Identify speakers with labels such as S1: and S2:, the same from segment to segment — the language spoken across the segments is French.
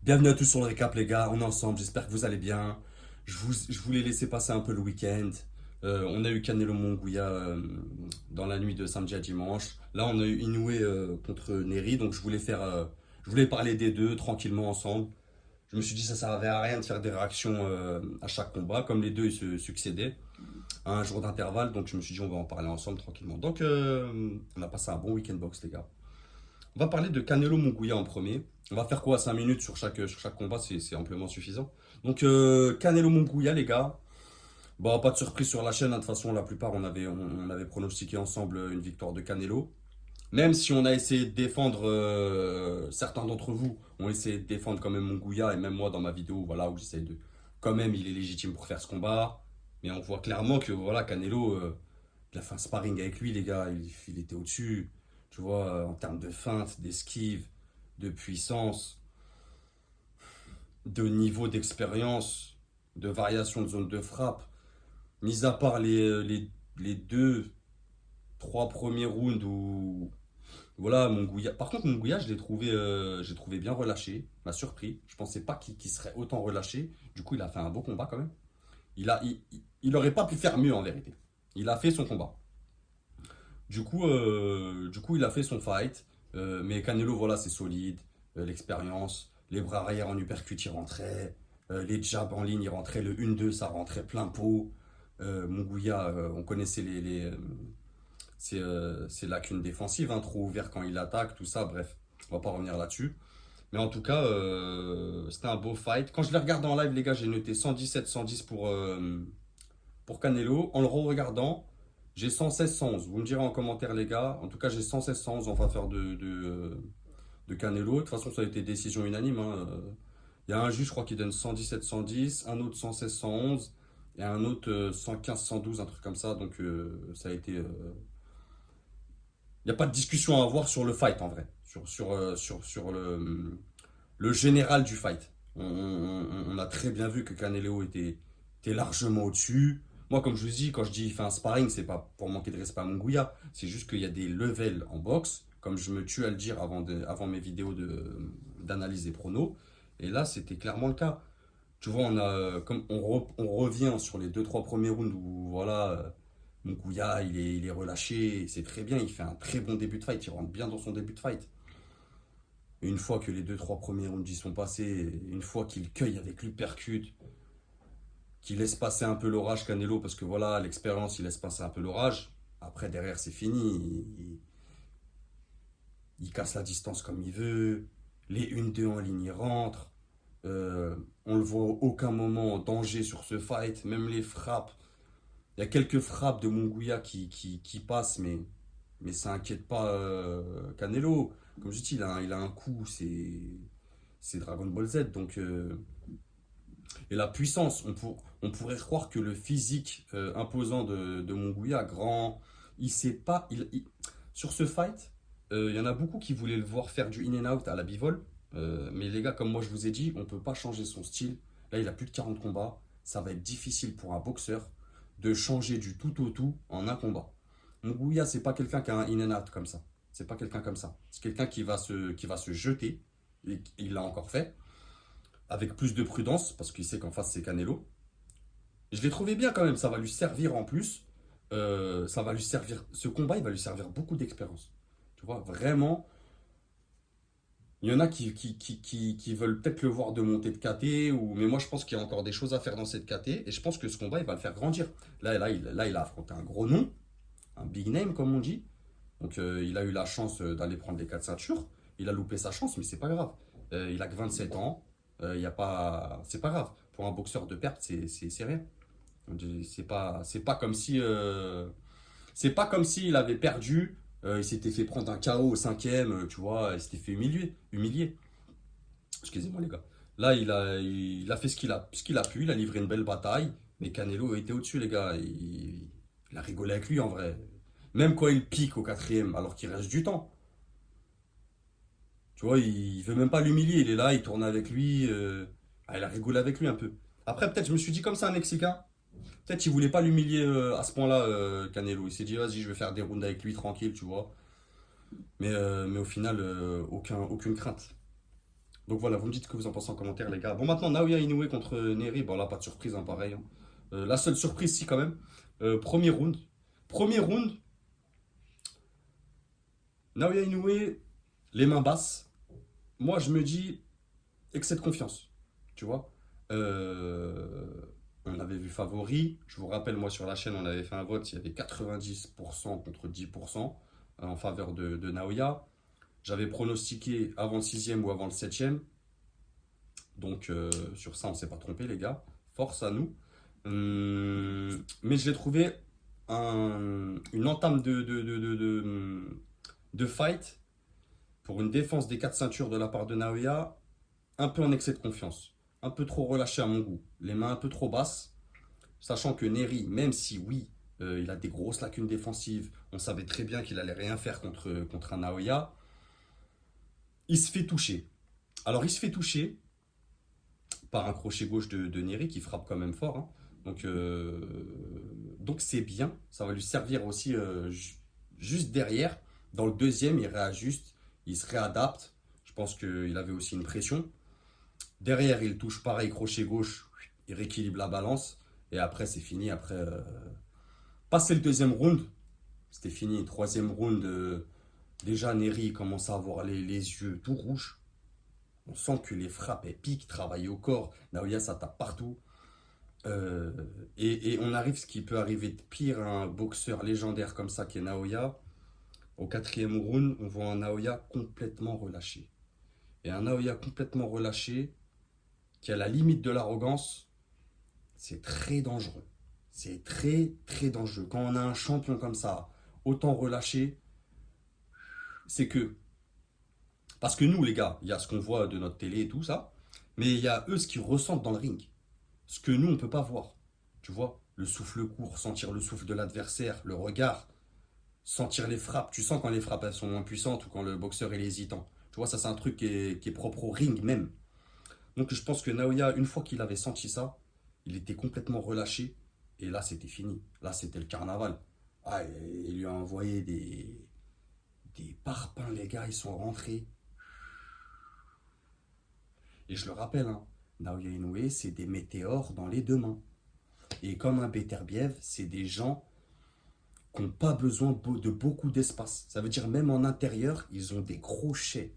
S1: Bienvenue à tous sur le récap les gars, on est ensemble, j'espère que vous allez bien. Je voulais laisser passer un peu le week-end. On a eu Canelo Monguia dans la nuit de samedi à dimanche. Là on a eu Inoue contre Neri, donc je voulais parler des deux tranquillement ensemble. Je me suis dit ça servait à rien de faire des réactions à chaque combat, comme les deux ils se succédaient à un jour d'intervalle, donc je me suis dit on va en parler ensemble tranquillement. Donc on a passé un bon week-end box les gars. On va parler de Canelo Monguia en premier. On va faire quoi? 5 minutes sur chaque combat, c'est amplement suffisant. Donc Canelo Monguia les gars. Bon, pas de surprise sur la chaîne, hein. De toute façon la plupart on avait pronostiqué ensemble une victoire de Canelo. Même si on a essayé de défendre, certains d'entre vous ont essayé de défendre quand même Monguia, et même moi dans ma vidéo, voilà, où j'essaie de... Quand même, il est légitime pour faire ce combat. Mais on voit clairement que voilà, Canelo, il a fait un sparring avec lui, les gars, il était au-dessus. Tu vois, en termes de feinte, d'esquive, de puissance, de niveau d'expérience, de variation de zone de frappe. Mis à part les deux, trois premiers rounds où voilà, Monguia. Par contre, Monguia, j'ai trouvé bien relâché. M'a surpris. Je pensais pas qu'il serait autant relâché. Du coup, il a fait un beau combat quand même. Il aurait pas pu faire mieux en vérité. Il a fait son combat. Du coup, il a fait son fight. Mais Canelo, voilà, c'est solide. L'expérience. Les bras arrière en uppercut, il rentrait. Les jabs en ligne, il rentrait. Le 1-2, ça rentrait plein pot. Monguia, on connaissait ses lacunes défensives, hein, trop ouvert quand il attaque, tout ça, bref, on va pas revenir là-dessus. Mais en tout cas, c'était un beau fight. Quand je l'ai regardé en live, les gars, j'ai noté 117-110 pour Canelo. En le re-regardant, j'ai 116-111. Vous me direz en commentaire, les gars. En tout cas, j'ai 116-111 en faveur de Canelo. De toute façon, ça a été décision unanime, hein. Il y a un juge, je crois, qui donne 117-110, un autre 116-111 et un autre 115-112, un truc comme ça. Donc, ça a été il n'y a pas de discussion à avoir sur le fight en vrai, sur le général du fight. On a très bien vu que Canelo était largement au-dessus. Moi, comme je vous dis, quand je dis il fait un sparring, c'est pas pour manquer de respect à Monguia, c'est juste qu'il y a des levels en boxe, comme je me tue à le dire avant mes vidéos d'analyse des pronos. Et là, c'était clairement le cas. Tu vois, on revient sur les deux trois premiers rounds où voilà, Moukouya, il est relâché, c'est très bien, il fait un très bon début de fight, il rentre bien dans son début de fight. Et une fois que les deux trois premiers rounds y sont passés, une fois qu'il cueille avec l'uppercut, qu'il laisse passer un peu l'orage Canelo, parce que voilà, l'expérience, il laisse passer un peu l'orage. Après, derrière, c'est fini. Il casse la distance comme il veut. Les 1-2 en ligne, il rentre. On le voit à aucun moment en danger sur ce fight. Même les frappes. Il y a quelques frappes de Monguia qui passent, mais ça inquiète pas Canelo. Comme je dis, il a un coup, c'est Dragon Ball Z. Donc, et la puissance, on pourrait croire que le physique imposant de Monguia, grand, il sait pas. Sur ce fight, il y en a beaucoup qui voulaient le voir faire du in and out à la bivol. Mais les gars, comme moi je vous ai dit, on peut pas changer son style. Là, il a plus de 40 combats. Ça va être difficile pour un boxeur de changer du tout au tout en un combat. Munguia, c'est pas quelqu'un qui a un in and out comme ça. C'est pas quelqu'un comme ça. C'est quelqu'un qui va se jeter. Et il l'a encore fait. Avec plus de prudence, parce qu'il sait qu'en face c'est Canelo. Je l'ai trouvé bien quand même. Ça va lui servir en plus. Ça va lui servir. Ce combat, il va lui servir beaucoup d'expérience. Tu vois, vraiment. Il y en a qui veulent peut-être le voir de monter de KT, mais moi je pense qu'il y a encore des choses à faire dans cette KT, et je pense que ce combat il va le faire grandir. Là, il a affronté un gros nom, un big name comme on dit. Donc il a eu la chance d'aller prendre les 4 ceintures. Il a loupé sa chance, mais c'est pas grave. Il a que 27 ans. Il y a pas... C'est pas grave. Pour un boxeur de perte, c'est rien. C'est pas comme si c'est pas comme s'il avait perdu, il s'était fait prendre un KO au cinquième, tu vois, il s'était fait humilier. Excusez-moi les gars. Là, il a fait ce qu'il a pu, il a livré une belle bataille, mais Canelo était au-dessus les gars. Il a rigolé avec lui en vrai. Même quand il pique au quatrième, alors qu'il reste du temps. Tu vois, il veut même pas l'humilier, il est là, il tourne avec lui. Il a rigolé avec lui un peu. Après, peut-être, je me suis dit comme c'est un Mexicain. Peut-être qu'il voulait pas l'humilier à ce point-là, Canelo. Il s'est dit, vas-y, je vais faire des rounds avec lui tranquille, tu vois. Mais au final, aucune crainte. Donc voilà, vous me dites ce que vous en pensez en commentaire, les gars. Bon, maintenant, Naoya Inoue contre Neri. Bon, là, pas de surprise, hein, pareil, hein. La seule surprise, si, quand même. Premier round. Premier round, Naoya Inoue, les mains basses. Moi, je me dis, excès de confiance. Tu vois. On avait vu favori. Je vous rappelle, moi, sur la chaîne, on avait fait un vote. Il y avait 90% contre 10% en faveur de Naoya. J'avais pronostiqué avant le sixième ou avant le septième. Donc sur ça, on ne s'est pas trompé, les gars. Force à nous. Mais je l'ai trouvé une entame de fight pour une défense des quatre ceintures de la part de Naoya, un peu en excès de confiance. Un peu trop relâché à mon goût. Les mains un peu trop basses. Sachant que Neri, même si oui, il a des grosses lacunes défensives, on savait très bien qu'il allait rien faire contre un Naoya, il se fait toucher. Alors il se fait toucher par un crochet gauche de Neri qui frappe quand même fort, hein. Donc c'est bien, ça va lui servir aussi juste derrière. Dans le deuxième, il réajuste, il se réadapte. Je pense qu'il avait aussi une pression. Derrière, il touche pareil, crochet gauche, il rééquilibre la balance. Et après, c'est fini. Après, passer le deuxième round, c'était fini. Troisième round, déjà Neri commence à avoir les yeux tout rouges. On sent que les frappes, elles piquent, travaillent au corps. Naoya, ça tape partout. Euh, et on arrive, ce qui peut arriver de pire à un boxeur légendaire comme ça, qui est Naoya. Au quatrième round, on voit un Naoya complètement relâché. Et un Naoya complètement relâché, qui a la limite de l'arrogance, c'est très dangereux. C'est très, très dangereux. Quand on a un champion comme ça, autant relâché, c'est que... Parce que nous, les gars, il y a ce qu'on voit de notre télé et tout ça, mais il y a eux ce qu'ils ressentent dans le ring. Ce que nous, on ne peut pas voir. Tu vois, le souffle court, sentir le souffle de l'adversaire, le regard, sentir les frappes. Tu sens quand les frappes elles sont moins puissantes ou quand le boxeur est hésitant. Tu vois, ça c'est un truc qui est propre au ring même. Donc je pense que Naoya, une fois qu'il avait senti ça, il était complètement relâché. Et là, c'était fini. Là, c'était le carnaval. Ah, il lui a envoyé des parpaings, les gars, ils sont rentrés. Et je le rappelle, hein, Naoya Inoue, c'est des météores dans les deux mains. Et comme un Beterbiev, c'est des gens qui n'ont pas besoin de beaucoup d'espace. Ça veut dire même en intérieur, ils ont des crochets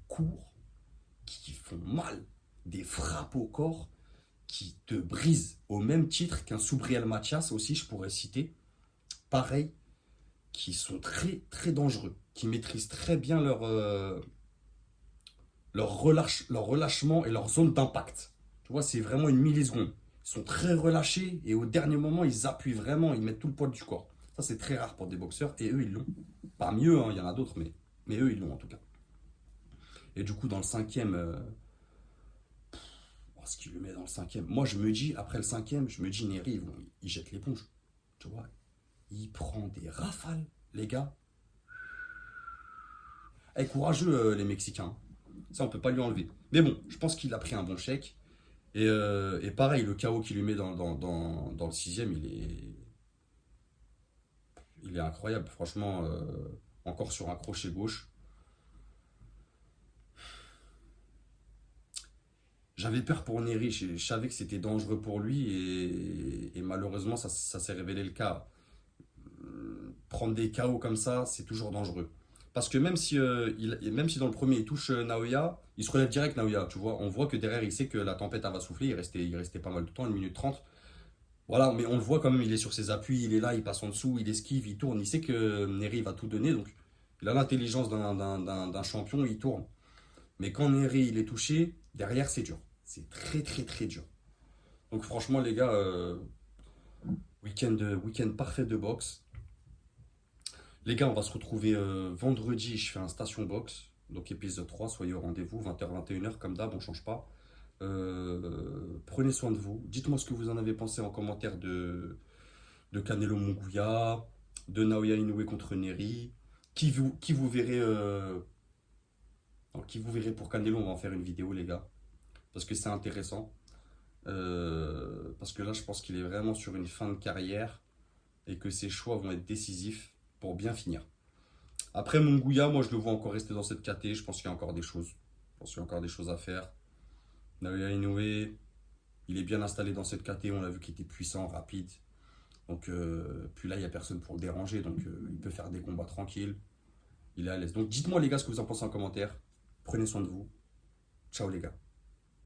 S1: courts qui font mal, des frappes au corps qui te brisent, au même titre qu'un Subriel Matias aussi, je pourrais citer, pareil, qui sont très très dangereux, qui maîtrisent très bien leur relâchement et leur zone d'impact. Tu vois, c'est vraiment une milliseconde. Ils sont très relâchés et au dernier moment, ils appuient vraiment, ils mettent tout le poids du corps. Ça, c'est très rare pour des boxeurs et eux, ils l'ont. Parmi eux, hein, il y en a d'autres, mais eux, ils l'ont en tout cas. Et du coup, dans le cinquième, ce qu'il le met dans le cinquième, moi, je me dis, après le cinquième, je me dis, Neri, ils jettent l'éponge. Tu vois, il prend des rafales, les gars. Eh, courageux, les Mexicains. Ça, on peut pas lui enlever. Mais bon, je pense qu'il a pris un bon chèque. Et pareil, le chaos qu'il lui met dans le sixième, il est incroyable. Franchement, encore sur un crochet gauche. J'avais peur pour Neri, je savais que c'était dangereux pour lui et malheureusement ça s'est révélé le cas. Prendre des KO comme ça, c'est toujours dangereux. Parce que même si dans le premier il touche Naoya, il se relève direct Naoya, tu vois. On voit que derrière il sait que la tempête elle va souffler, il restait pas mal de temps, 1 minute 30. Voilà, mais on le voit quand même, il est sur ses appuis, il est là, il passe en dessous, il esquive, il tourne, il sait que Neri va tout donner, donc il a l'intelligence d'un champion, il tourne. Mais quand Neri il est touché, derrière c'est dur. C'est très très très dur. Donc franchement les gars, week-end parfait de boxe. Les gars, on va se retrouver vendredi. Je fais un station box. Donc épisode 3, soyez au rendez-vous, 20h, 21h, comme d'hab, on change pas. Prenez soin de vous. Dites-moi ce que vous en avez pensé en commentaire de Canelo Munguia, de Naoya Inoue contre Neri. Qui vous verrez non, qui vous verrez pour Canelo, on va en faire une vidéo les gars. Parce que c'est intéressant. Parce que là, je pense qu'il est vraiment sur une fin de carrière et que ses choix vont être décisifs pour bien finir. Après, Munguia, moi, je le vois encore rester dans cette KT. Je pense qu'il y a encore des choses. Je pense qu'il y a encore des choses à faire. Naoya Inoue, il est bien installé dans cette KT, on l'a vu qu'il était puissant, rapide. Donc, puis là, il n'y a personne pour le déranger, donc il peut faire des combats tranquilles. Il est à l'aise. Donc dites-moi les gars ce que vous en pensez en commentaire. Prenez soin de vous. Ciao les gars.